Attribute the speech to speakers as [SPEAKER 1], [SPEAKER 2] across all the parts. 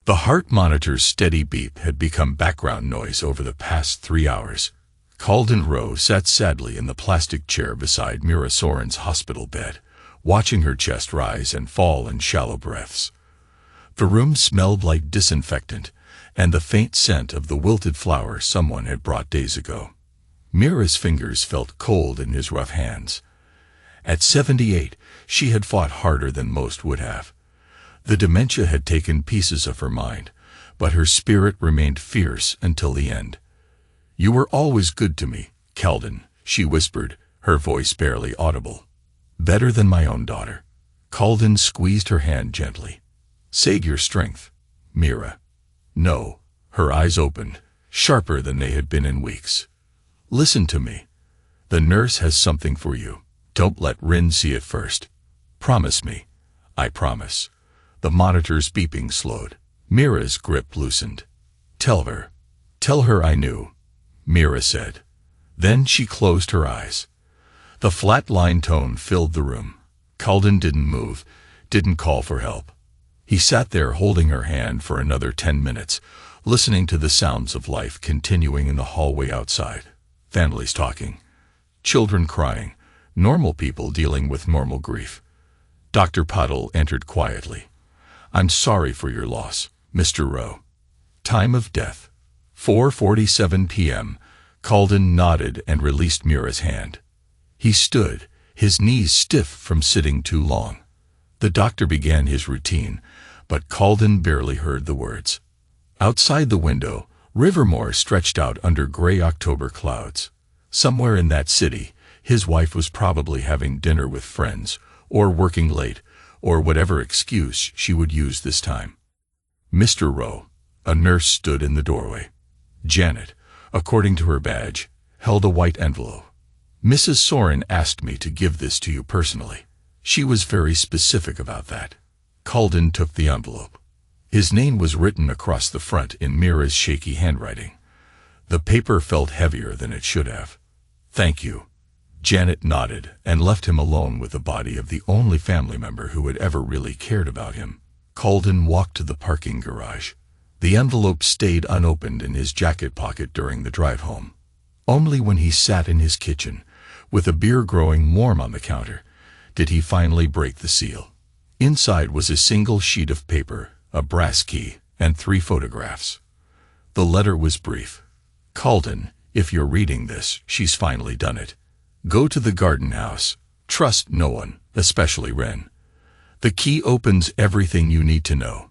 [SPEAKER 1] The heart monitor's steady beep had become background noise over the past 3 hours. Calden Rowe sat sadly in the plastic chair beside Mira Soren's hospital bed, watching her chest rise and fall in shallow breaths. The room smelled like disinfectant and the faint scent of the wilted flower someone had brought days ago. Mira's fingers felt cold in his rough hands. At 78, she had fought harder than most would have. The dementia had taken pieces of her mind, but her spirit remained fierce until the end. "You were always good to me, Calden," she whispered, her voice barely audible. "Better than my own daughter." Calden squeezed her hand gently. "Save your strength, Mira." "No." Her eyes opened, sharper than they had been in weeks. "Listen to me. The nurse has something for you. Don't let Rin see it first. Promise me." "I promise." The monitor's beeping slowed. Mira's grip loosened. Tell her I knew," Mira said. Then she closed her eyes. The flat-line tone filled the room. Calden didn't move, didn't call for help. He sat there holding her hand for another 10 minutes, listening to the sounds of life continuing in the hallway outside. Families talking. Children crying. Normal people dealing with normal grief. Dr. Puddle entered quietly. "I'm sorry for your loss, Mr. Rowe." Time of death: 4:47 p.m. Calden nodded and released Mira's hand. He stood, his knees stiff from sitting too long. The doctor began his routine, but Calden barely heard the words. Outside the window, Rivermore stretched out under gray October clouds. Somewhere in that city, his wife was probably having dinner with friends, or working late, or whatever excuse she would use this time. "Mr. Rowe," a nurse stood in the doorway. Janet, according to her badge, held a white envelope. "Mrs. Soren asked me to give this to you personally. She was very specific about that." Calden took the envelope. His name was written across the front in Mira's shaky handwriting. The paper felt heavier than it should have. "Thank you." Janet nodded and left him alone with the body of the only family member who had ever really cared about him. Calden walked to the parking garage. The envelope stayed unopened in his jacket pocket during the drive home. Only when he sat in his kitchen, with a beer growing warm on the counter, did he finally break the seal. Inside was a single sheet of paper, a brass key, and 3 photographs. The letter was brief. "Calden, if you're reading this, she's finally done it. Go to the garden house. Trust no one, especially Ren. The key opens everything you need to know."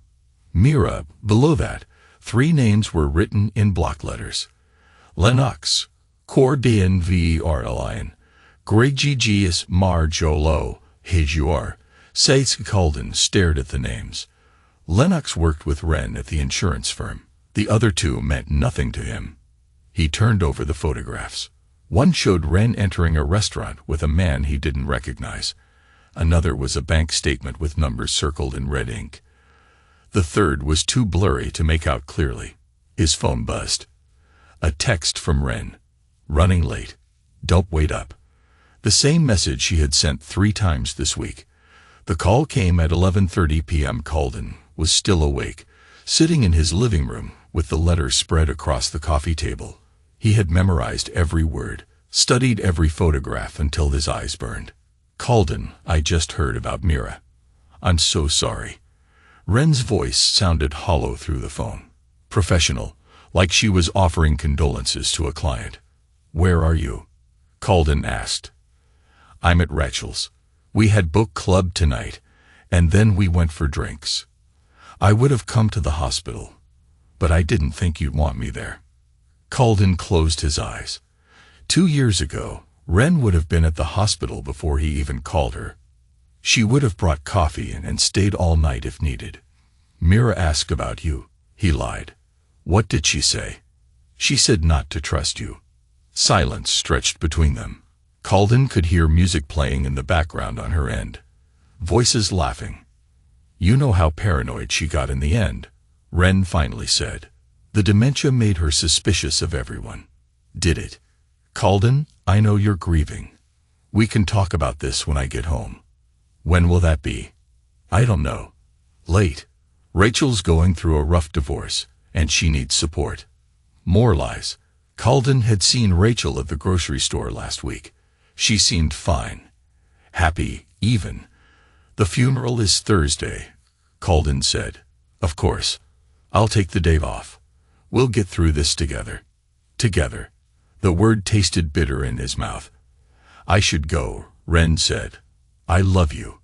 [SPEAKER 1] Mira, below that, 3 names were written in block letters. Lennox, Cordian Verlin, Gregigius Marjolo, Hajuar. Sace Calden stared at the names. Lennox worked with Ren at the insurance firm. The other 2 meant nothing to him. He turned over the photographs. One showed Ren entering a restaurant with a man he didn't recognize. Another was a bank statement with numbers circled in red ink. The third was too blurry to make out clearly. His phone buzzed. A text from Ren. "Running late. Don't wait up." The same message she had sent 3 times this week. The call came at 11:30 p.m. Calden was still awake, sitting in his living room with the letter spread across the coffee table. He had memorized every word, studied every photograph until his eyes burned. "Calden, I just heard about Mira. I'm so sorry." Ren's voice sounded hollow through the phone. Professional, like she was offering condolences to a client. "Where are you?" Calden asked. "I'm at Rachel's. We had book club tonight, and then we went for drinks. I would have come to the hospital, but I didn't think you'd want me there." Calden closed his eyes. 2 years ago, Ren would have been at the hospital before he even called her. She would have brought coffee and stayed all night if needed. "Mira asked about you," he lied. "What did she say?" "She said not to trust you." Silence stretched between them. Calden could hear music playing in the background on her end. Voices laughing. "You know how paranoid she got in the end," Ren finally said. The dementia made her suspicious of everyone. "Did it?" "Calden, I know you're grieving. We can talk about this when I get home." "When will that be?" "I don't know." "Late." Rachel's going through a rough divorce, and she needs support. More lies. Calden had seen Rachel at the grocery store last week. She seemed fine. Happy, even. The funeral is Thursday, Calden said. Of course. I'll take the day off. We'll get through this together. Together. The word tasted bitter in his mouth. I should go, Wren said. I love you.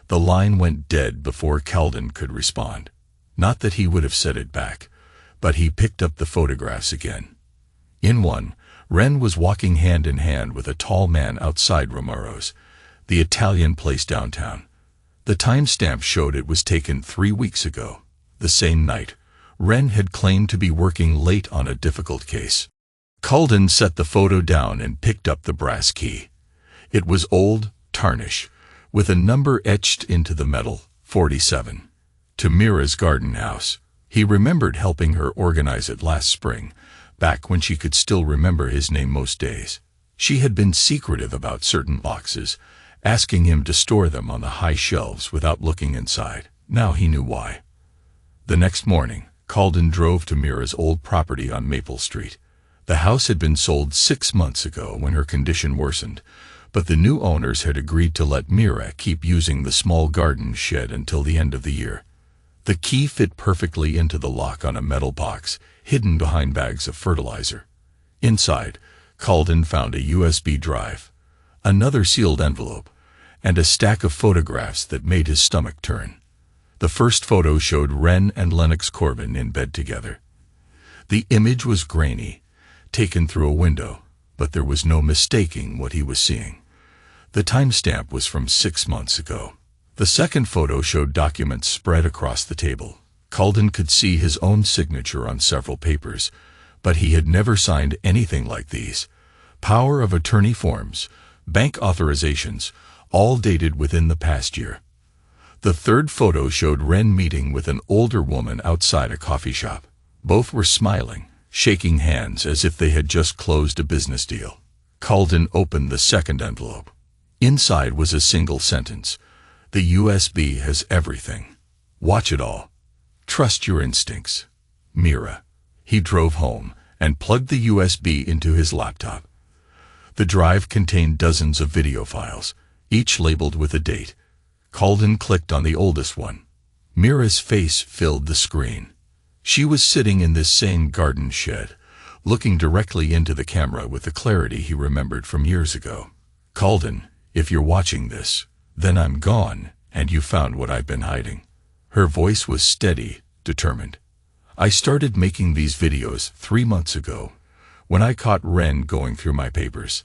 [SPEAKER 1] The line went dead before Calden could respond. Not that he would have said it back, but he picked up the photographs again. In one, Wren was walking hand in hand with a tall man outside Romero's, the Italian place downtown. The timestamp showed it was taken 3 weeks ago. The same night, Wren had claimed to be working late on a difficult case. Calden set the photo down and picked up the brass key. It was old, tarnished, with a number etched into the metal, 47. To Mira's garden house. He remembered helping her organize it last spring, back when she could still remember his name most days. She had been secretive about certain boxes, asking him to store them on the high shelves without looking inside. Now he knew why. The next morning, Calden drove to Mira's old property on Maple Street. The house had been sold 6 months ago when her condition worsened, but the new owners had agreed to let Mira keep using the small garden shed until the end of the year. The key fit perfectly into the lock on a metal box, hidden behind bags of fertilizer. Inside, Calden found a USB drive, another sealed envelope, and a stack of photographs that made his stomach turn. The first photo showed Wren and Lennox Corbin in bed together. The image was grainy, taken through a window, but there was no mistaking what he was seeing. The timestamp was from 6 months ago. The second photo showed documents spread across the table. Calden could see his own signature on several papers, but he had never signed anything like these. Power of attorney forms, bank authorizations, all dated within the past year. The third photo showed Wren meeting with an older woman outside a coffee shop. Both were smiling, shaking hands as if they had just closed a business deal. Calden opened the second envelope. Inside was a single sentence. The USB has everything. Watch it all. Trust your instincts. Mira. He drove home and plugged the USB into his laptop. The drive contained dozens of video files, each labeled with a date. Calden clicked on the oldest one. Mira's face filled the screen. She was sitting in this same garden shed, looking directly into the camera with the clarity he remembered from years ago. Calden, if you're watching this, then I'm gone, and you found what I've been hiding. Her voice was steady, determined. I started making these videos 3 months ago, when I caught Wren going through my papers.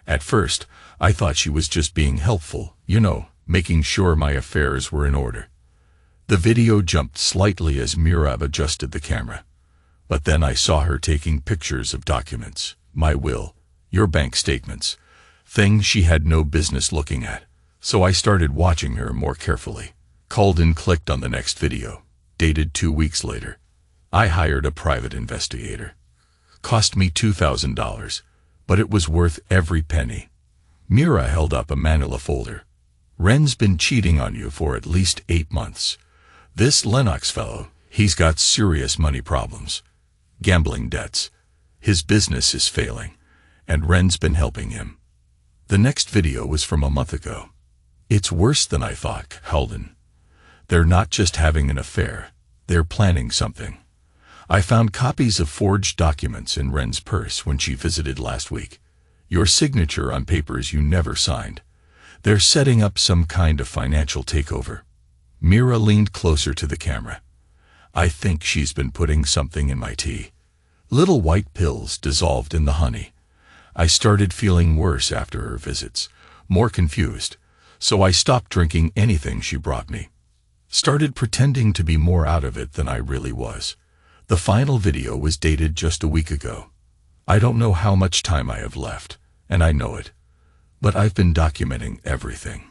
[SPEAKER 1] At first, I thought she was just being helpful, making sure my affairs were in order. The video jumped slightly as Mira adjusted the camera. But then I saw her taking pictures of documents, my will, your bank statements, things she had no business looking at. So I started watching her more carefully. Calden clicked on the next video, dated 2 weeks later. I hired a private investigator. Cost me $2,000, but it was worth every penny. Mira held up a manila folder. Wren's been cheating on you for at least 8 months. This Lennox fellow, he's got serious money problems. Gambling debts. His business is failing, and Wren's been helping him. The next video was from a month ago. It's worse than I thought, Calden. They're not just having an affair, they're planning something. I found copies of forged documents in Wren's purse when she visited last week. Your signature on papers you never signed. They're setting up some kind of financial takeover. Mira leaned closer to the camera. I think she's been putting something in my tea. Little white pills dissolved in the honey. I started feeling worse after her visits, more confused, so I stopped drinking anything she brought me. Started pretending to be more out of it than I really was. The final video was dated just a week ago. I don't know how much time I have left, and I know it. But I've been documenting everything.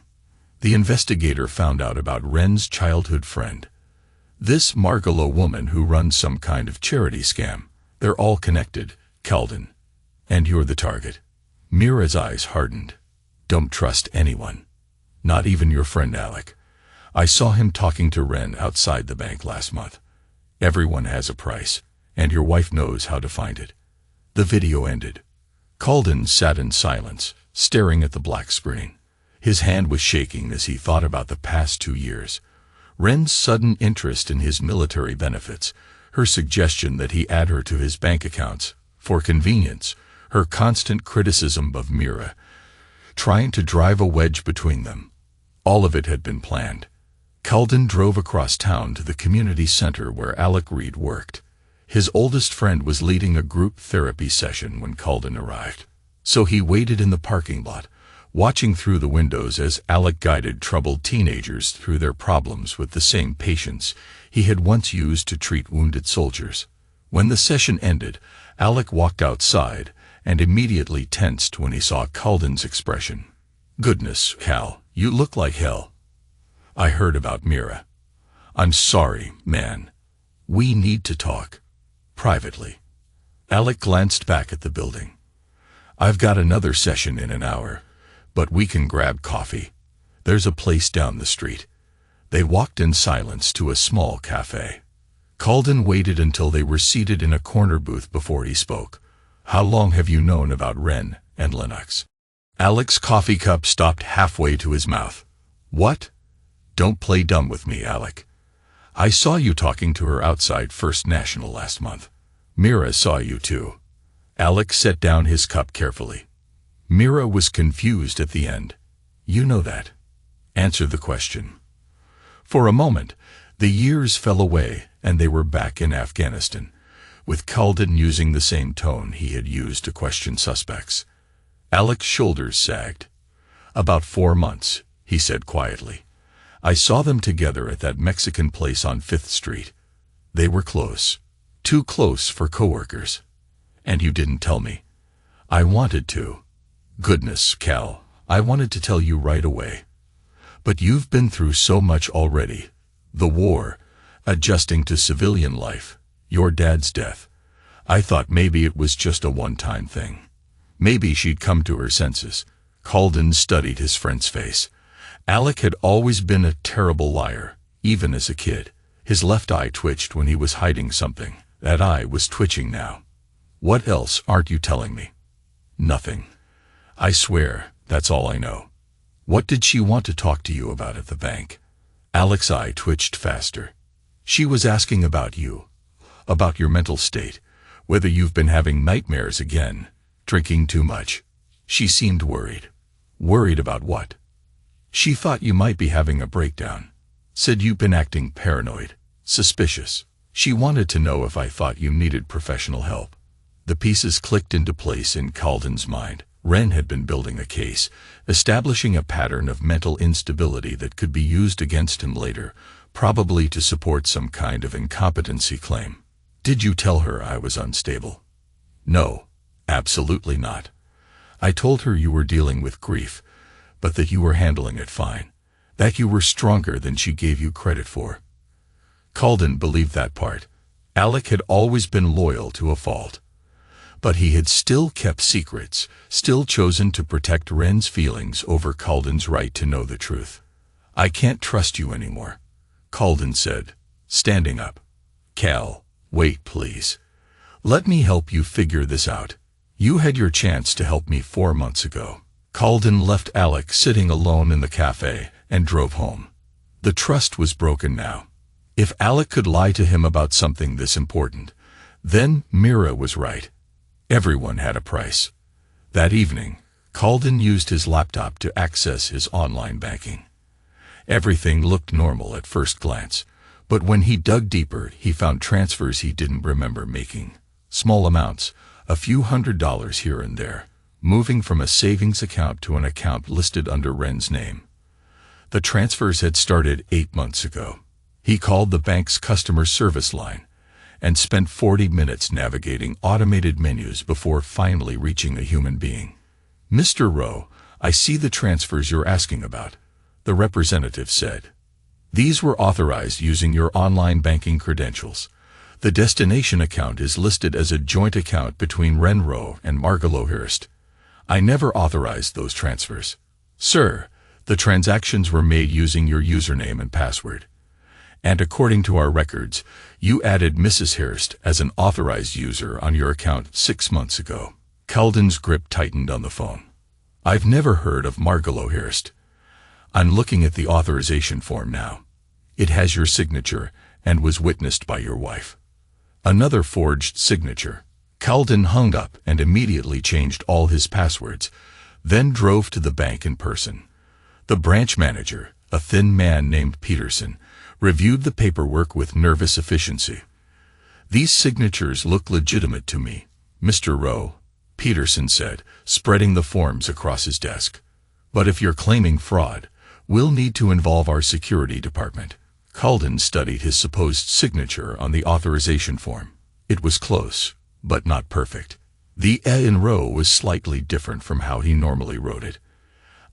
[SPEAKER 1] The investigator found out about Wren's childhood friend. This Margolo woman who runs some kind of charity scam. They're all connected, Calden. And you're the target. Mira's eyes hardened. Don't trust anyone. Not even your friend Alec. I saw him talking to Ren outside the bank last month. Everyone has a price, and your wife knows how to find it." The video ended. Calden sat in silence, staring at the black screen. His hand was shaking as he thought about the past 2 years. Ren's sudden interest in his military benefits, her suggestion that he add her to his bank accounts for convenience, her constant criticism of Mira, trying to drive a wedge between them. All of it had been planned. Calden drove across town to the community center where Alec Reed worked. His oldest friend was leading a group therapy session when Calden arrived. So he waited in the parking lot, watching through the windows as Alec guided troubled teenagers through their problems with the same patience he had once used to treat wounded soldiers. When the session ended, Alec walked outside and immediately tensed when he saw Calden's expression. "Goodness, Cal, you look like hell. I heard about Mira. I'm sorry, man. We need to talk. Privately." Alec glanced back at the building. "I've got another session in an hour, but we can grab coffee. There's a place down the street." They walked in silence to a small cafe. Calden waited until they were seated in a corner booth before he spoke. "How long have you known about Ren and Lennox?" Alec's coffee cup stopped halfway to his mouth. "What? Don't play dumb with me, Alec. I saw you talking to her outside First National last month. Mira saw you too." Alec set down his cup carefully. "Mira was confused at the end. You know that. Answer the question." For a moment, the years fell away and they were back in Afghanistan, with Calden using the same tone he had used to question suspects. Alec's shoulders sagged. "About 4 months," he said quietly. "I saw them together at that Mexican place on 5th Street. They were close. Too close for coworkers. And you didn't tell me." "I wanted to. Goodness, Cal, I wanted to tell you right away. But you've been through so much already. The war, adjusting to civilian life, your dad's death. I thought maybe it was just a one-time thing. Maybe she'd come to her senses." Calden studied his friend's face. Alec had always been a terrible liar, even as a kid. His left eye twitched when he was hiding something. That eye was twitching now. "What else aren't you telling me?" "Nothing. I swear, that's all I know." "What did she want to talk to you about at the bank?" Alec's eye twitched faster. "She was asking about you, about your mental state, whether you've been having nightmares again, drinking too much." She seemed worried. "Worried about what?" "She thought you might be having a breakdown. Said you've been acting paranoid, suspicious. She wanted to know if I thought you needed professional help." The pieces clicked into place in Calden's mind. Ren had been building a case, establishing a pattern of mental instability that could be used against him later, probably to support some kind of incompetency claim. "Did you tell her I was unstable?" "No, absolutely not. I told her you were dealing with grief, but that you were handling it fine, that you were stronger than she gave you credit for." Calden believed that part. Alec had always been loyal to a fault. But he had still kept secrets, still chosen to protect Ren's feelings over Calden's right to know the truth. "I can't trust you anymore," Calden said, standing up. "Cal, wait please. Let me help you figure this out. You had your chance to help me 4 months ago." Calden left Alec sitting alone in the cafe and drove home. The trust was broken now. If Alec could lie to him about something this important, then Mira was right. Everyone had a price. That evening, Calden used his laptop to access his online banking. Everything looked normal at first glance, but when he dug deeper, he found transfers he didn't remember making. Small amounts, a few $100s here and there, moving from a savings account to an account listed under Ren's name. The transfers had started 8 months ago. He called the bank's customer service line and spent 40 minutes navigating automated menus before finally reaching a human being. "Mr. Rowe, I see the transfers you're asking about," the representative said. "These were authorized using your online banking credentials. The destination account is listed as a joint account between Ren Rowe and Margalo Hurst. I never authorized those transfers." "Sir, The transactions were made using your username and password. And according to our records, you added Mrs. Hurst as an authorized user on your account 6 months ago. Calden's grip tightened on the phone. I've never heard of Margot Hurst. I'm looking at the authorization form now. It has your signature and was witnessed by your wife. Another forged signature. Calden hung up and immediately changed all his passwords, then drove to the bank in person. The branch manager, a thin man named Peterson, reviewed the paperwork with nervous efficiency. These signatures look legitimate to me, Mr. Rowe, Peterson said, spreading the forms across his desk. But if you're claiming fraud, we'll need to involve our security department. Calden studied his supposed signature on the authorization form. It was close, but not perfect. The E in Rowe was slightly different from how he normally wrote it.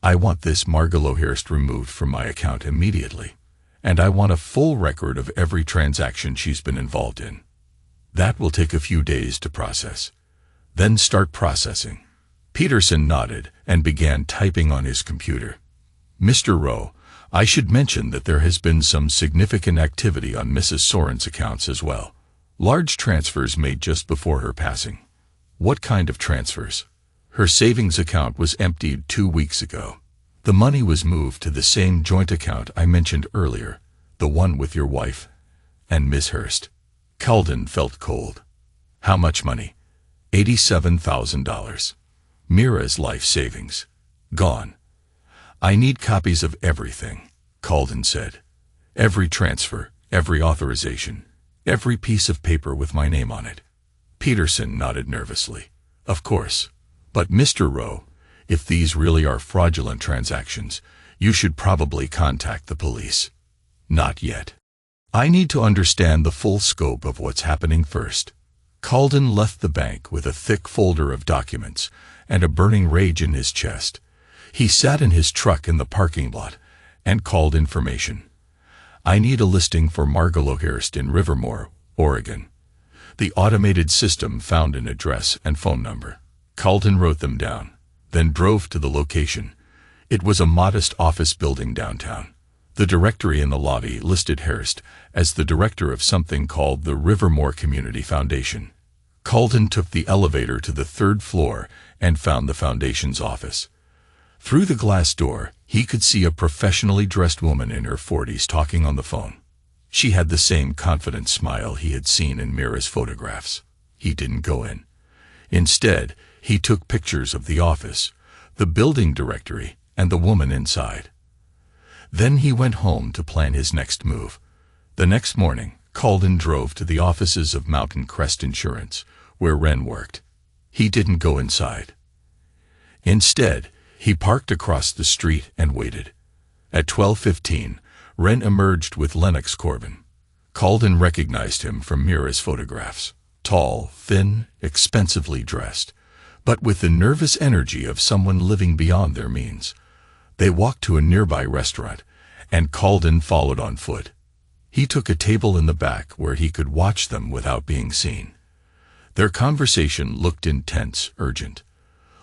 [SPEAKER 1] I want this Margot Hurst removed from my account immediately, and I want a full record of every transaction she's been involved in. That will take a few days to process. Then start processing. Peterson nodded and began typing on his computer. Mr. Rowe, I should mention that there has been some significant activity on Mrs. Soren's accounts as well. Large transfers made just before her passing. What kind of transfers? Her savings account was emptied 2 weeks ago. The money was moved to the same joint account I mentioned earlier, the one with your wife and Miss Hurst. Calden felt cold. How much money? $87,000. Mira's life savings. Gone. I need copies of everything, Calden said. Every transfer, every authorization, every piece of paper with my name on it. Peterson nodded nervously. Of course. But Mr. Rowe, if these really are fraudulent transactions, you should probably contact the police. Not yet. I need to understand the full scope of what's happening first. Calden left the bank with a thick folder of documents and a burning rage in his chest. He sat in his truck in the parking lot and called information. I need a listing for Margot Hurst in Rivermore, Oregon. The automated system found an address and phone number. Calden wrote them down, then drove to the location. It was a modest office building downtown. The directory in the lobby listed Hurst as the director of something called the Rivermore Community Foundation. Calden took the elevator to the 3rd floor and found the foundation's office. Through the glass door, he could see a professionally dressed woman in her 40s talking on the phone. She had the same confident smile he had seen in Mira's photographs. He didn't go in. Instead, he took pictures of the office, the building directory, and the woman inside. Then he went home to plan his next move. The next morning, Calden drove to the offices of Mountain Crest Insurance, where Wren worked. He didn't go inside. Instead, he parked across the street and waited. At 12:15, Wren emerged with Lennox Corbin. Calden recognized him from Mira's photographs. Tall, thin, expensively dressed, but with the nervous energy of someone living beyond their means. They walked to a nearby restaurant, and Calden followed on foot. He took a table in the back where he could watch them without being seen. Their conversation looked intense, urgent.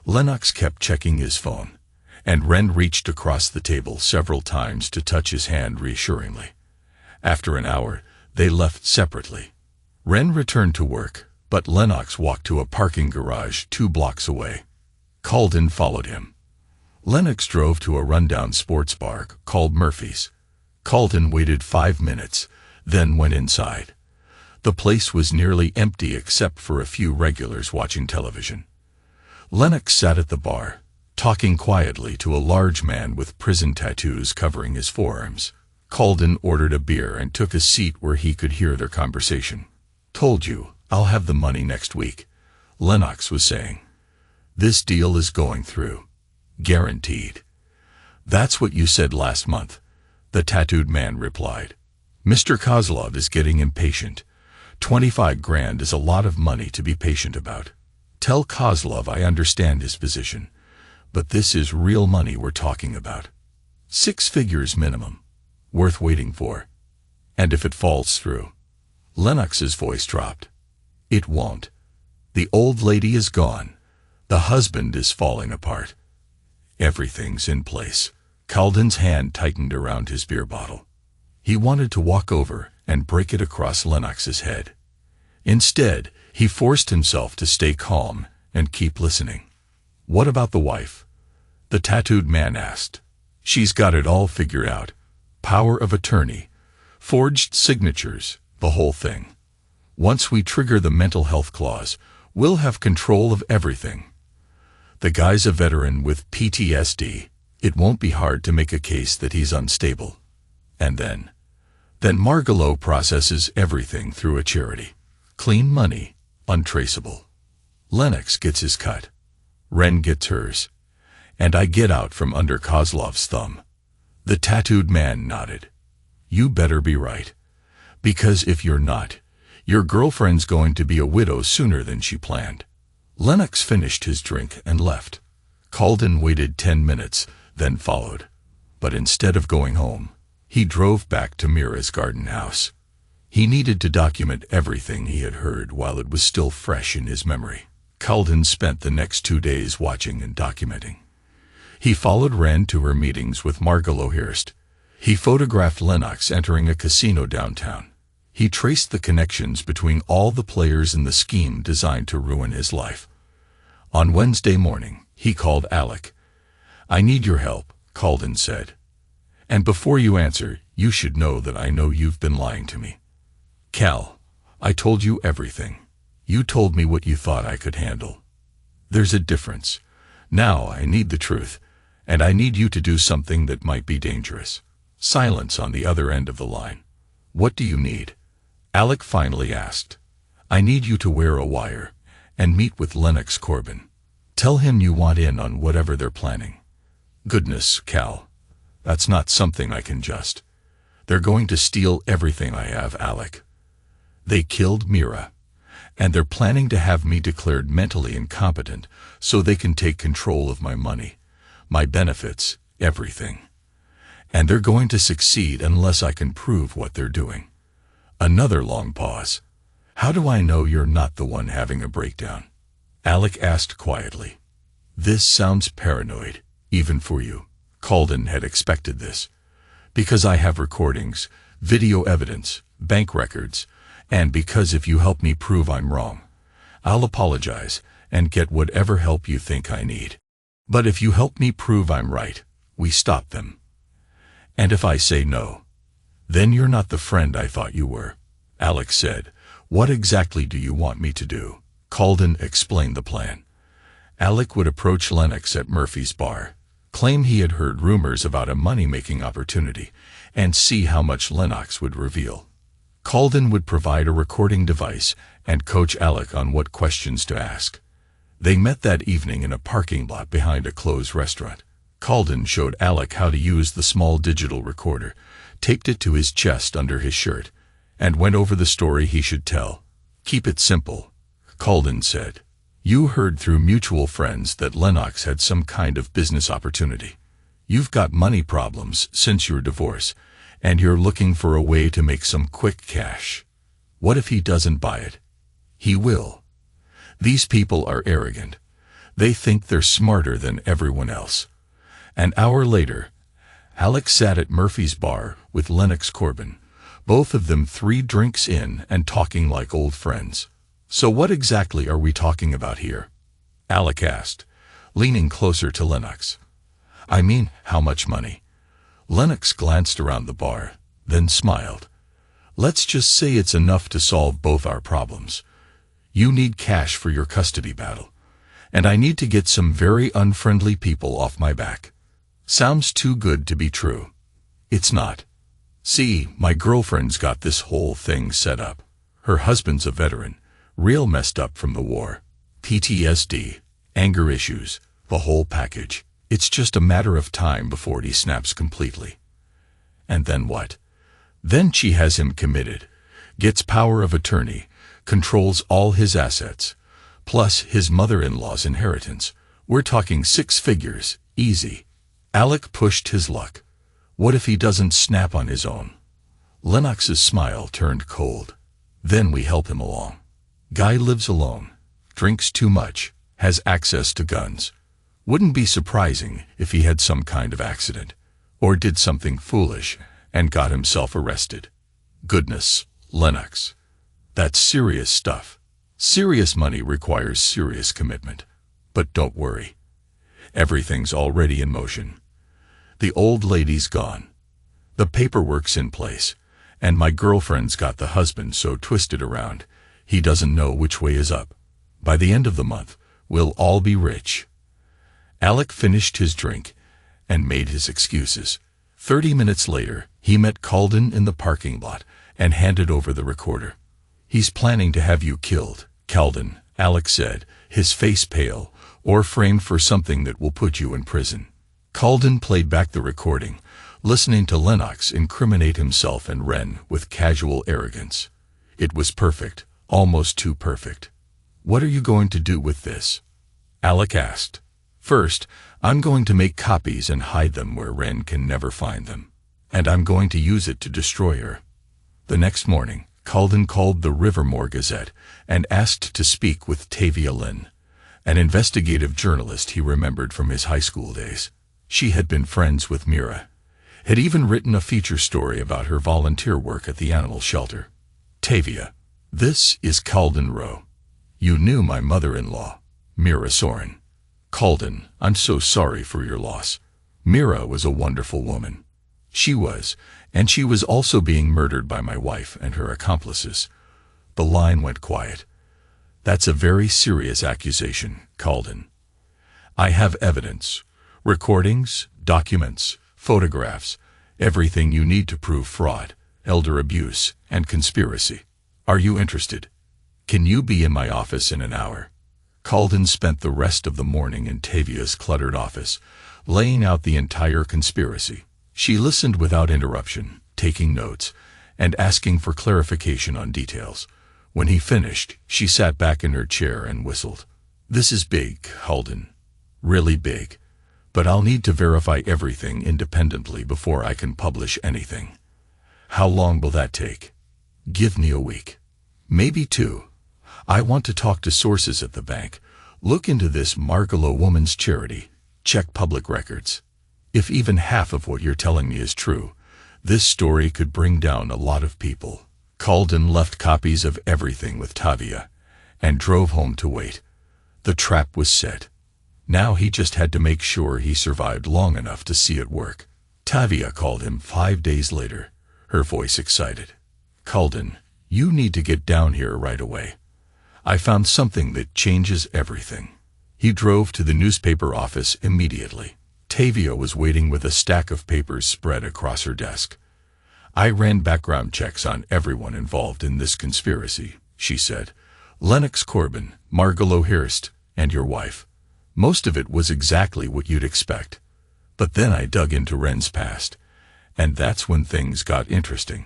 [SPEAKER 1] Lennox kept checking his phone, and Wren reached across the table several times to touch his hand reassuringly. After an hour, they left separately. Wren returned to work, but Lennox walked to a parking garage 2 blocks away. Calden followed him. Lennox drove to a rundown sports bar called Murphy's. Calden waited 5 minutes, then went inside. The place was nearly empty except for a few regulars watching television. Lennox sat at the bar, talking quietly to a large man with prison tattoos covering his forearms. Calden ordered a beer and took a seat where he could hear their conversation. Told you, I'll have the money next week, Lennox was saying. This deal is going through. Guaranteed. That's what you said last month, the tattooed man replied. Mr. Kozlov is getting impatient. 25 grand is a lot of money to be patient about. Tell Kozlov I understand his position, but this is real money we're talking about. 6 figures minimum. Worth waiting for. And if it falls through. Lennox's voice dropped. It won't. The old lady is gone. The husband is falling apart. Everything's in place. Calden's hand tightened around his beer bottle. He wanted to walk over and break it across Lennox's head. Instead, he forced himself to stay calm and keep listening. "What about the wife?" the tattooed man asked. "She's got it all figured out. Power of attorney, forged signatures, the whole thing. Once we trigger the mental health clause, we'll have control of everything. The guy's a veteran with PTSD. It won't be hard to make a case that he's unstable. And then Margalo processes everything through a charity. Clean money, untraceable. Lennox gets his cut. Ren gets hers. And I get out from under Kozlov's thumb." The tattooed man nodded. "You better be right. Because if you're not, your girlfriend's going to be a widow sooner than she planned." Lennox finished his drink and left. Calden waited 10 minutes, then followed. But instead of going home, he drove back to Mira's garden house. He needed to document everything he had heard while it was still fresh in his memory. Calden spent the next 2 days watching and documenting. He followed Ren to her meetings with Margalo Hirst. He photographed Lennox entering a casino downtown. He traced the connections between all the players in the scheme designed to ruin his life. On Wednesday morning, he called Alec. "I need your help," Calden said. "And before you answer, you should know that I know you've been lying to me. Cal, I told you everything. You told me what you thought I could handle. There's a difference. Now I need the truth, and I need you to do something that might be dangerous." Silence on the other end of the line. "What do you need?" Alec finally asked. "I need you to wear a wire and meet with Lennox Corbin. Tell him you want in on whatever they're planning." "Goodness, Cal. That's not something I can just. They're going to steal everything I have, Alec. They killed Mira, and they're planning to have me declared mentally incompetent so they can take control of my money, my benefits, everything. And they're going to succeed unless I can prove what they're doing." Another long pause. "How do I know you're not the one having a breakdown?" Alec asked quietly. "This sounds paranoid, even for you." Calden had expected this. "Because I have recordings, video evidence, bank records, and because if you help me prove I'm wrong, I'll apologize and get whatever help you think I need. But if you help me prove I'm right, we stop them. And if I say no, then you're not the friend I thought you were." Alec said, "What exactly do you want me to do?" Calden explained the plan. Alec would approach Lennox at Murphy's bar, claim he had heard rumors about a money-making opportunity, and see how much Lennox would reveal. Calden would provide a recording device and coach Alec on what questions to ask. They met that evening in a parking lot behind a closed restaurant. Calden showed Alec how to use the small digital recorder, taped it to his chest under his shirt, and went over the story he should tell. "Keep it simple," Calden said. "You heard through mutual friends that Lennox had some kind of business opportunity. You've got money problems since your divorce, and you're looking for a way to make some quick cash. What if he doesn't buy it? He will. These people are arrogant. They think they're smarter than everyone else." An hour later, Alec sat at Murphy's bar with Lennox Corbin, both of them 3 drinks in and talking like old friends. "So what exactly are we talking about here?" Alec asked, leaning closer to Lennox. "I mean, how much money?" Lennox glanced around the bar, then smiled. "Let's just say it's enough to solve both our problems. You need cash for your custody battle, and I need to get some very unfriendly people off my back." Sounds too good to be true. It's not. See, my girlfriend's got this whole thing set up. Her husband's a veteran, real messed up from the war. PTSD, anger issues, the whole package. It's just a matter of time before he snaps completely. And then what? Then she has him committed, gets power of attorney, controls all his assets, plus his mother-in-law's inheritance. We're talking 6 figures, easy. Alec pushed his luck. What if he doesn't snap on his own? Lennox's smile turned cold. Then we help him along. Guy lives alone, drinks too much, has access to guns. Wouldn't be surprising if he had some kind of accident. Or did something foolish and got himself arrested? Goodness, Lennox. That's serious stuff. Serious money requires serious commitment. But don't worry. Everything's already in motion. The old lady's gone. The paperwork's in place. And my girlfriend's got the husband so twisted around, he doesn't know which way is up. By the end of the month, we'll all be rich. Alec finished his drink and made his excuses. 30 minutes later, he met Calden in the parking lot and handed over the recorder. He's planning to have you killed, Calden, Alec said, his face pale, or framed for something that will put you in prison. Calden played back the recording, listening to Lennox incriminate himself and Wren with casual arrogance. It was perfect, almost too perfect. What are you going to do with this? Alec asked. First, I'm going to make copies and hide them where Wren can never find them. And I'm going to use it to destroy her. The next morning, Calden called the Rivermore Gazette and asked to speak with Tavia Lynn, an investigative journalist he remembered from his high school days. She had been friends with Mira, had even written a feature story about her volunteer work at the animal shelter. Tavia, this is Calden Rowe. You knew my mother-in-law, Mira Soren. Calden, I'm so sorry for your loss. Mira was a wonderful woman. She was, and she was also being murdered by my wife and her accomplices. The line went quiet. That's a very serious accusation, Calden. I have evidence. Recordings, documents, photographs, everything you need to prove fraud, elder abuse, and conspiracy. Are you interested? Can you be in my office in an hour? Calden spent the rest of the morning in Tavia's cluttered office, laying out the entire conspiracy. She listened without interruption, taking notes, and asking for clarification on details. When he finished, she sat back in her chair and whistled. This is big, Calden. Really big. But I'll need to verify everything independently before I can publish anything. How long will that take? Give me a week. Maybe 2. I want to talk to sources at the bank, look into this Margalo woman's charity, check public records. If even half of what you're telling me is true, this story could bring down a lot of people. Calden left copies of everything with Tavia and drove home to wait. The trap was set. Now he just had to make sure he survived long enough to see it work. Tavia called him 5 days later, her voice excited. Calden, you need to get down here right away. I found something that changes everything. He drove to the newspaper office immediately. Tavia was waiting with a stack of papers spread across her desk. I ran background checks on everyone involved in this conspiracy, she said. Lennox Corbin, Margalo Hirst, and your wife. Most of it was exactly what you'd expect. But then I dug into Wren's past, and that's when things got interesting.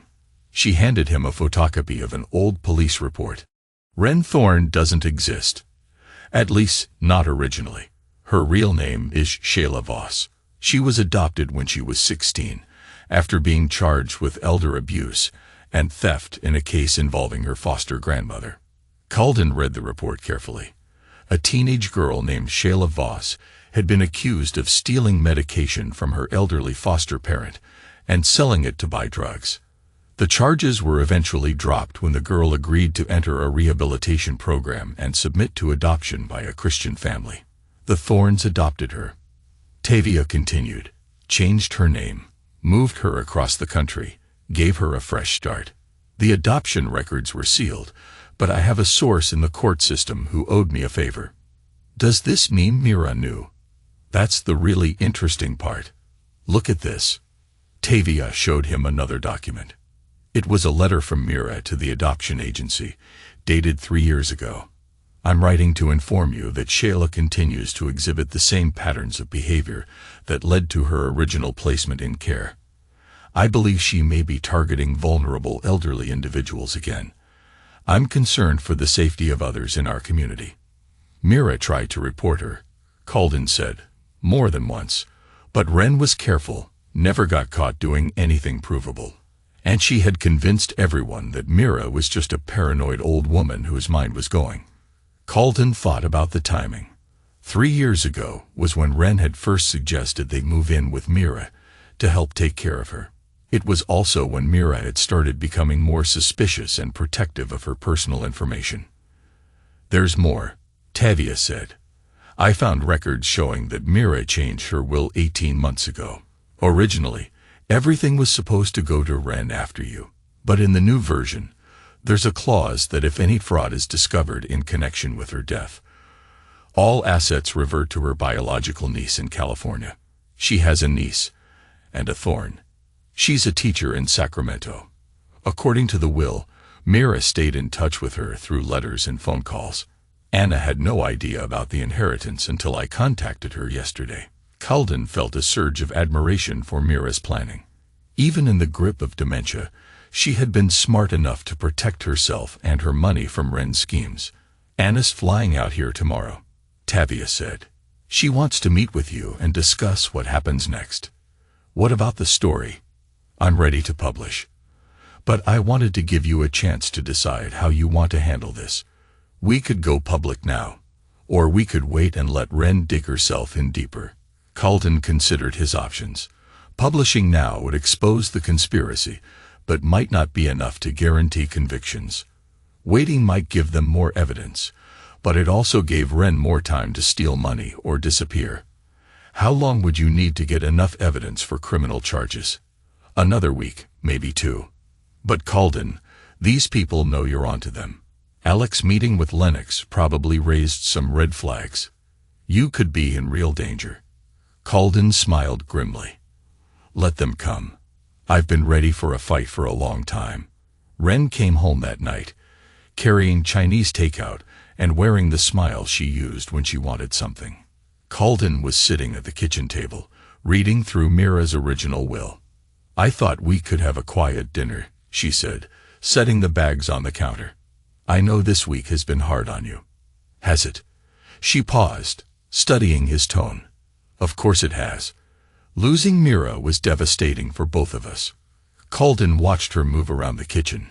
[SPEAKER 1] She handed him a photocopy of an old police report. Wren Thorne doesn't exist. At least, not originally. Her real name is Shayla Voss. She was adopted when she was 16, after being charged with elder abuse and theft in a case involving her foster grandmother. Calden read the report carefully. A teenage girl named Shayla Voss had been accused of stealing medication from her elderly foster parent and selling it to buy drugs. The charges were eventually dropped when the girl agreed to enter a rehabilitation program and submit to adoption by a Christian family. The Thornes adopted her. Tavia continued, changed her name, moved her across the country, gave her a fresh start. The adoption records were sealed, but I have a source in the court system who owed me a favor. Does this mean Mira knew? That's the really interesting part. Look at this. Tavia showed him another document. It was a letter from Mira to the adoption agency, dated 3 years ago. I'm writing to inform you that Shayla continues to exhibit the same patterns of behavior that led to her original placement in care. I believe she may be targeting vulnerable elderly individuals again. I'm concerned for the safety of others in our community. Mira tried to report her, Calden said, more than once, but Wren was careful, never got caught doing anything provable. And she had convinced everyone that Mira was just a paranoid old woman whose mind was going. Calden thought about the timing. 3 years ago was when Wren had first suggested they move in with Mira, to help take care of her. It was also when Mira had started becoming more suspicious and protective of her personal information. "There's more," Tavia said. "I found records showing that Mira changed her will 18 months ago. Originally, everything was supposed to go to Ren after you, but in the new version, there's a clause that if any fraud is discovered in connection with her death, all assets revert to her biological niece in California. She has a niece and a Thorn. She's a teacher in Sacramento. According to the will, Mira stayed in touch with her through letters and phone calls. Anna had no idea about the inheritance until I contacted her yesterday." Culden felt a surge of admiration for Mira's planning. Even in the grip of dementia, she had been smart enough to protect herself and her money from Ren's schemes. "Anna's flying out here tomorrow," Tavia said. "She wants to meet with you and discuss what happens next." "What about the story?" "I'm ready to publish. But I wanted to give you a chance to decide how you want to handle this. We could go public now, or we could wait and let Ren dig herself in deeper." Culden considered his options. Publishing now would expose the conspiracy, but might not be enough to guarantee convictions. Waiting might give them more evidence, but it also gave Ren more time to steal money or disappear. How long would you need to get enough evidence for criminal charges? Another week, maybe 2. But Culden, these people know you're onto them. Alex's meeting with Lennox probably raised some red flags. You could be in real danger. Culden smiled grimly. "Let them come. I've been ready for a fight for a long time." Ren came home that night, carrying Chinese takeout and wearing the smile she used when she wanted something. Culden was sitting at the kitchen table, reading through Mira's original will. "I thought we could have a quiet dinner," she said, setting the bags on the counter. "I know this week has been hard on you." "Has it?" She paused, studying his tone. "Of course it has. Losing Mira was devastating for both of us." Culden watched her move around the kitchen,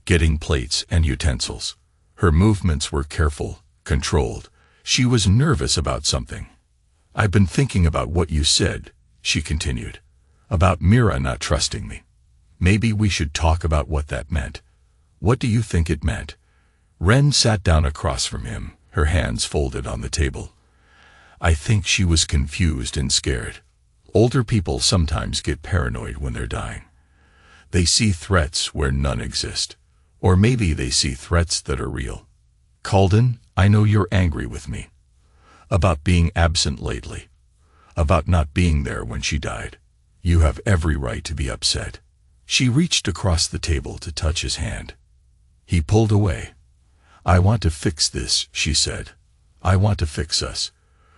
[SPEAKER 1] getting plates and utensils. Her movements were careful, controlled. She was nervous about something. "I've been thinking about what you said," she continued, "about Mira not trusting me. Maybe we should talk about what that meant." "What do you think it meant?" Ren sat down across from him, her hands folded on the table. "I think she was confused and scared. Older people sometimes get paranoid when they're dying. They see threats where none exist. Or maybe they see threats that are real." "Culden, I know you're angry with me. About being absent lately. About not being there when she died. You have every right to be upset." She reached across the table to touch his hand. He pulled away. "I want to fix this," she said. "I want to fix us.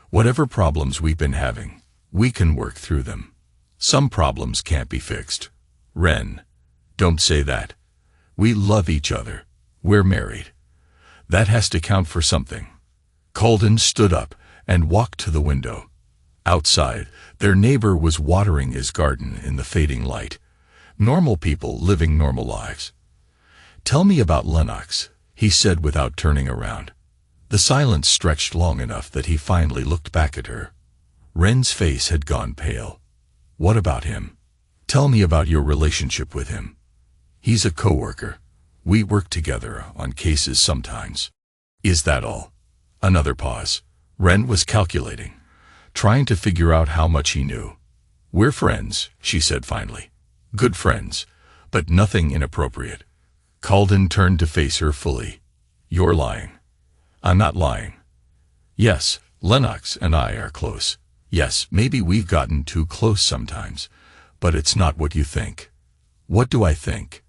[SPEAKER 1] Whatever problems we've been having, we can work through them. Some problems can't be fixed." "Ren, don't say that. We love each other. We're married. That has to count for something." Culden stood up and walked to the window. Outside, their neighbor was watering his garden in the fading light. Normal people living normal lives. "Tell me about Lennox," he said without turning around. The silence stretched long enough that he finally looked back at her. Ren's face had gone pale. "What about him? Tell me about your relationship with him." "He's a coworker. We work together on cases sometimes." "Is that all?" Another pause. Ren was calculating, trying to figure out how much he knew. "We're friends," she said finally. "Good friends, but nothing inappropriate." Culden turned to face her fully. "You're lying." "I'm not lying." "Yes, Lennox and I are close. Yes, maybe we've gotten too close sometimes, but it's not what you think." "What do I think?"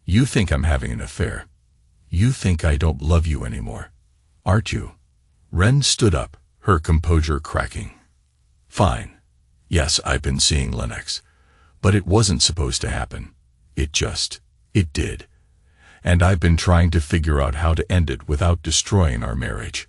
[SPEAKER 1] "You think I'm having an affair. You think I don't love you anymore. Aren't you?" Ren stood up, her composure cracking. "Fine. Yes, I've been seeing Lennox. But it wasn't supposed to happen. It did. And I've been trying to figure out how to end it without destroying our marriage."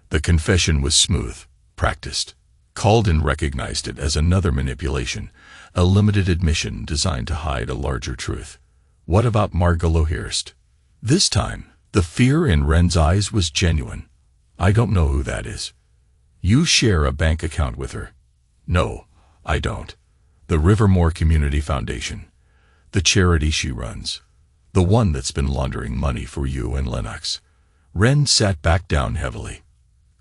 [SPEAKER 1] The confession was smooth, practiced. Culden recognized it as another manipulation, a limited admission designed to hide a larger truth. "What about Margot Lohirst?" This time, the fear in Ren's eyes was genuine. "I don't know who that is." "You share a bank account with her." "No, I don't. The Rivermore Community Foundation. The charity she runs. The one that's been laundering money for you and Lennox. Wren sat back down heavily.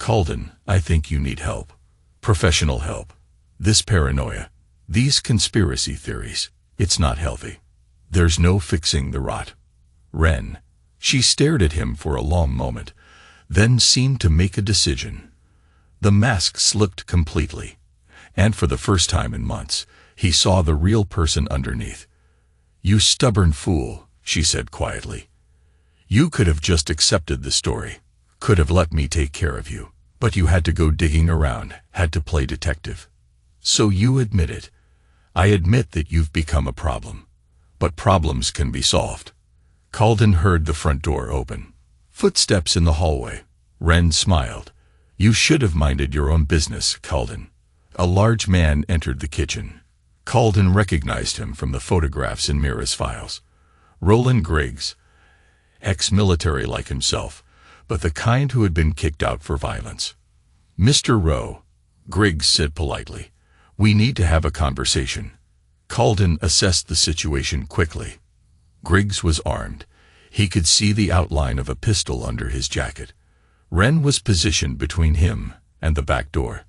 [SPEAKER 1] Calden, I think you need help. Professional help. This paranoia. These conspiracy theories. It's not healthy. There's no fixing the rot. Wren. She stared at him for a long moment, then seemed to make a decision. The mask slipped completely, and for the first time in months, he saw the real person underneath. You stubborn fool, she said quietly. You could have just accepted the story, could have let me take care of you, but you had to go digging around, had to play detective. So you admit it. I admit that you've become a problem. But problems can be solved. Calden heard the front door open. Footsteps in the hallway. Wren smiled. You should have minded your own business, Calden. A large man entered the kitchen. Calden recognized him from the photographs in Mira's files. Roland Griggs, ex-military like himself, but the kind who had been kicked out for violence. Mr. Rowe, Griggs said politely, we need to have a conversation. Calden assessed the situation quickly. Griggs was armed. He could see the outline of a pistol under his jacket. Wren was positioned between him and the back door.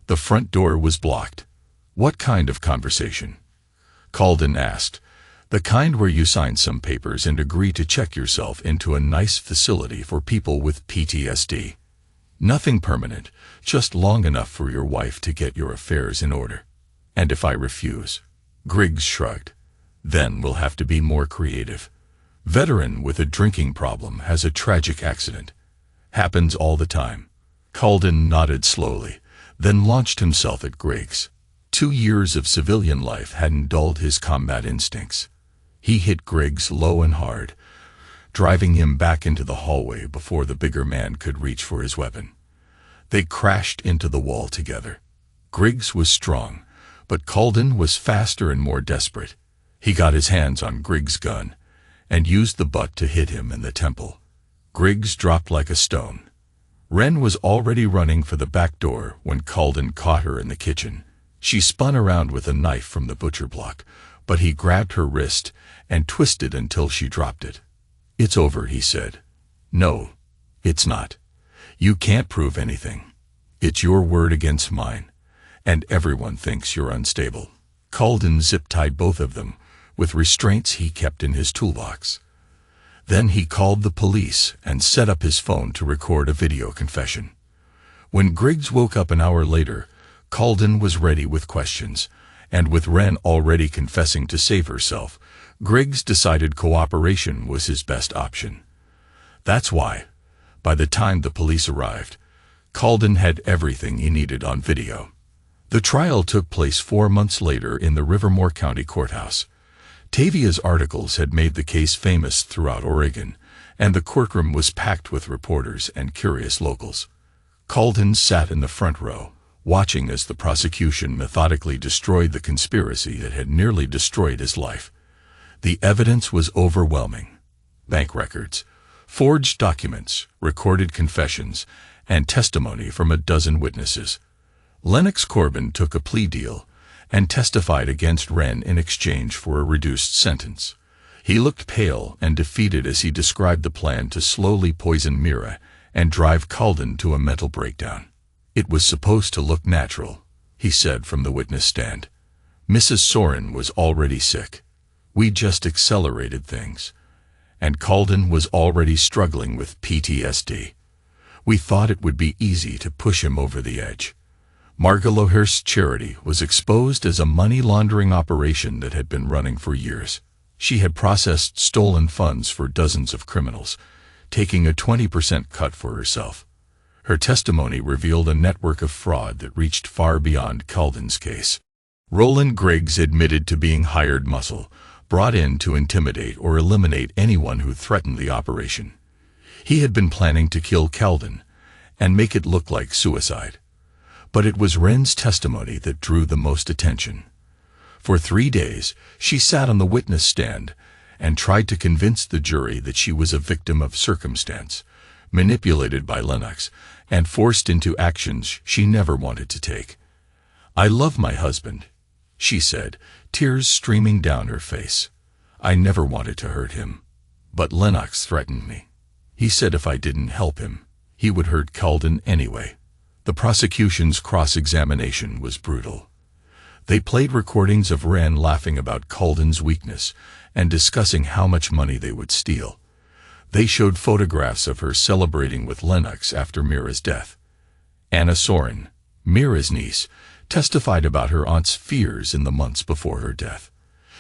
[SPEAKER 1] The front door was blocked. What kind of conversation? Calden asked. The kind where you sign some papers and agree to check yourself into a nice facility for people with PTSD. Nothing permanent, just long enough for your wife to get your affairs in order. And if I refuse? Griggs shrugged. Then we'll have to be more creative. Veteran with a drinking problem has a tragic accident. Happens all the time. Calden nodded slowly, then launched himself at Griggs. 2 years of civilian life hadn't dulled his combat instincts. He hit Griggs low and hard, driving him back into the hallway before the bigger man could reach for his weapon. They crashed into the wall together. Griggs was strong, but Calden was faster and more desperate. He got his hands on Griggs' gun and used the butt to hit him in the temple. Griggs dropped like a stone. Wren was already running for the back door when Calden caught her in the kitchen. She spun around with a knife from the butcher block, but he grabbed her wrist and twisted until she dropped it. It's over, he said. No, it's not. You can't prove anything. It's your word against mine, and everyone thinks you're unstable. Calden zip-tied both of them, with restraints he kept in his toolbox. Then he called the police and set up his phone to record a video confession. When Griggs woke up an hour later, Calden was ready with questions, and with Wren already confessing to save herself, Griggs decided cooperation was his best option. That's why, by the time the police arrived, Calden had everything he needed on video. The trial took place 4 months later in the Rivermore County Courthouse. Tavia's articles had made the case famous throughout Oregon, and the courtroom was packed with reporters and curious locals. Calden sat in the front row, watching as the prosecution methodically destroyed the conspiracy that had nearly destroyed his life. The evidence was overwhelming. Bank records, forged documents, recorded confessions, and testimony from a dozen witnesses. Lennox Corbin took a plea deal and testified against Wren in exchange for a reduced sentence. He looked pale and defeated as he described the plan to slowly poison Mira and drive Calden to a mental breakdown. It was supposed to look natural, he said from the witness stand. Mrs. Soren was already sick. We just accelerated things. And Calden was already struggling with PTSD. We thought it would be easy to push him over the edge. Margolohurst's charity was exposed as a money laundering operation that had been running for years. She had processed stolen funds for dozens of criminals, taking a 20% cut for herself. Her testimony revealed a network of fraud that reached far beyond Calden's case. Roland Griggs admitted to being hired muscle, brought in to intimidate or eliminate anyone who threatened the operation. He had been planning to kill Calden and make it look like suicide. But it was Wren's testimony that drew the most attention. For 3 days, she sat on the witness stand and tried to convince the jury that she was a victim of circumstance, manipulated by Lennox, and forced into actions she never wanted to take. I love my husband, she said, tears streaming down her face. "I never wanted to hurt him. But Lennox threatened me. He said if I didn't help him, he would hurt Calden anyway." The prosecution's cross-examination was brutal. They played recordings of Wren laughing about Calden's weakness and discussing how much money they would steal. They showed photographs of her celebrating with Lennox after Mira's death. Anna Soren, Mira's niece, testified about her aunt's fears in the months before her death.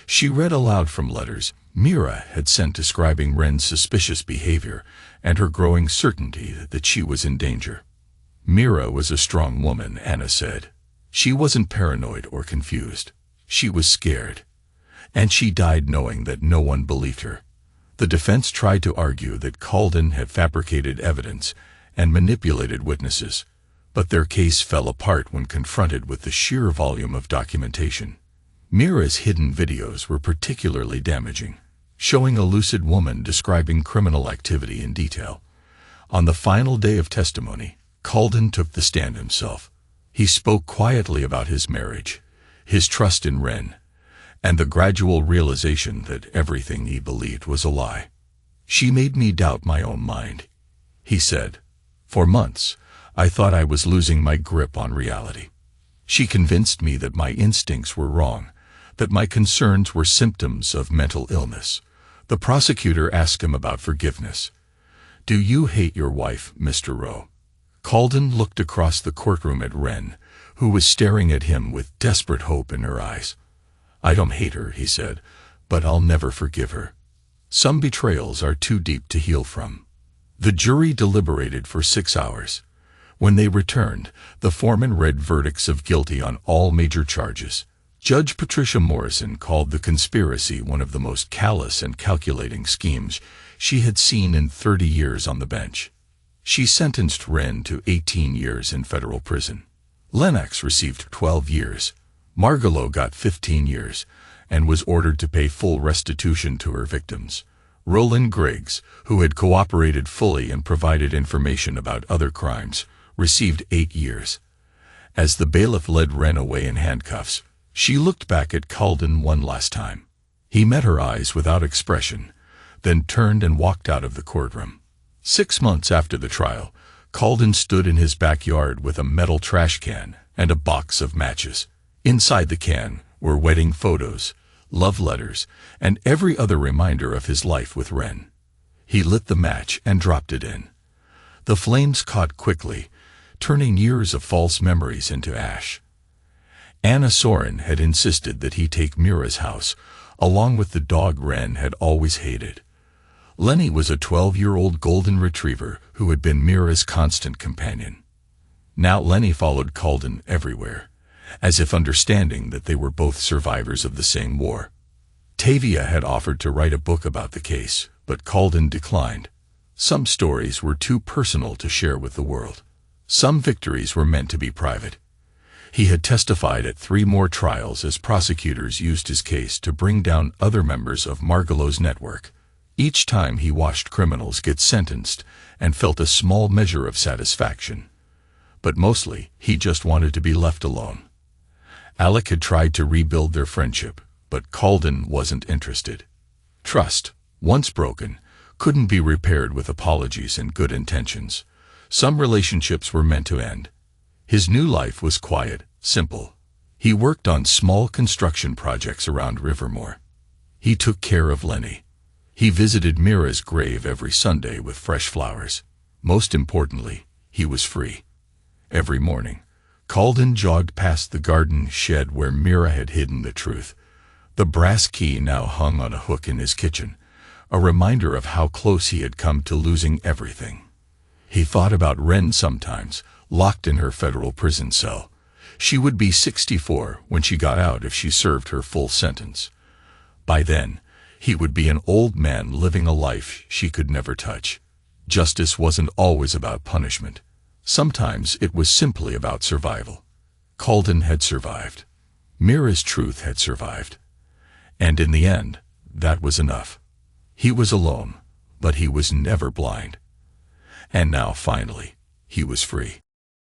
[SPEAKER 1] She read aloud from letters Mira had sent describing Wren's suspicious behavior and her growing certainty that she was in danger. Mira was a strong woman, Anna said. She wasn't paranoid or confused. She was scared. And she died knowing that no one believed her. The defense tried to argue that Calden had fabricated evidence and manipulated witnesses, but their case fell apart when confronted with the sheer volume of documentation. Mira's hidden videos were particularly damaging, showing a lucid woman describing criminal activity in detail. On the final day of testimony, Calden took the stand himself. He spoke quietly about his marriage, his trust in Wren, and the gradual realization that everything he believed was a lie. "She made me doubt my own mind," he said. "For months, I thought I was losing my grip on reality. She convinced me that my instincts were wrong, that my concerns were symptoms of mental illness." The prosecutor asked him about forgiveness. "Do you hate your wife, Mr. Rowe?" Calden looked across the courtroom at Wren, who was staring at him with desperate hope in her eyes. "I don't hate her," he said, "but I'll never forgive her. Some betrayals are too deep to heal from." The jury deliberated for 6 hours. When they returned, the foreman read verdicts of guilty on all major charges. Judge Patricia Morrison called the conspiracy one of the most callous and calculating schemes she had seen in 30 years on the bench. She sentenced Wren to 18 years in federal prison. Lennox received 12 years. Margalo got 15 years and was ordered to pay full restitution to her victims. Roland Griggs, who had cooperated fully and provided information about other crimes, received 8 years. As the bailiff led Wren away in handcuffs, she looked back at Calden one last time. He met her eyes without expression, then turned and walked out of the courtroom. 6 months after the trial, Calden stood in his backyard with a metal trash can and a box of matches. Inside the can were wedding photos, love letters, and every other reminder of his life with Wren. He lit the match and dropped it in. The flames caught quickly, turning years of false memories into ash. Anna Soren had insisted that he take Mira's house, along with the dog Wren had always hated. Lenny was a 12-year-old golden retriever who had been Mira's constant companion. Now Lenny followed Calden everywhere, as if understanding that they were both survivors of the same war. Tavia had offered to write a book about the case, but Calden declined. Some stories were too personal to share with the world. Some victories were meant to be private. He had testified at 3 more trials as prosecutors used his case to bring down other members of Margalo's network. Each time he watched criminals get sentenced and felt a small measure of satisfaction. But mostly, he just wanted to be left alone. Alec had tried to rebuild their friendship, but Calden wasn't interested. Trust, once broken, couldn't be repaired with apologies and good intentions. Some relationships were meant to end. His new life was quiet, simple. He worked on small construction projects around Rivermore. He took care of Lenny. He visited Mira's grave every Sunday with fresh flowers. Most importantly, he was free. Every morning, Calden jogged past the garden shed where Mira had hidden the truth. The brass key now hung on a hook in his kitchen, a reminder of how close he had come to losing everything. He thought about Wren sometimes, locked in her federal prison cell. She would be 64 when she got out if she served her full sentence. By then, he would be an old man living a life she could never touch. Justice wasn't always about punishment. Sometimes it was simply about survival. Calden had survived. Mira's truth had survived. And in the end, that was enough. He was alone, but he was never blind. And now, finally, he was free.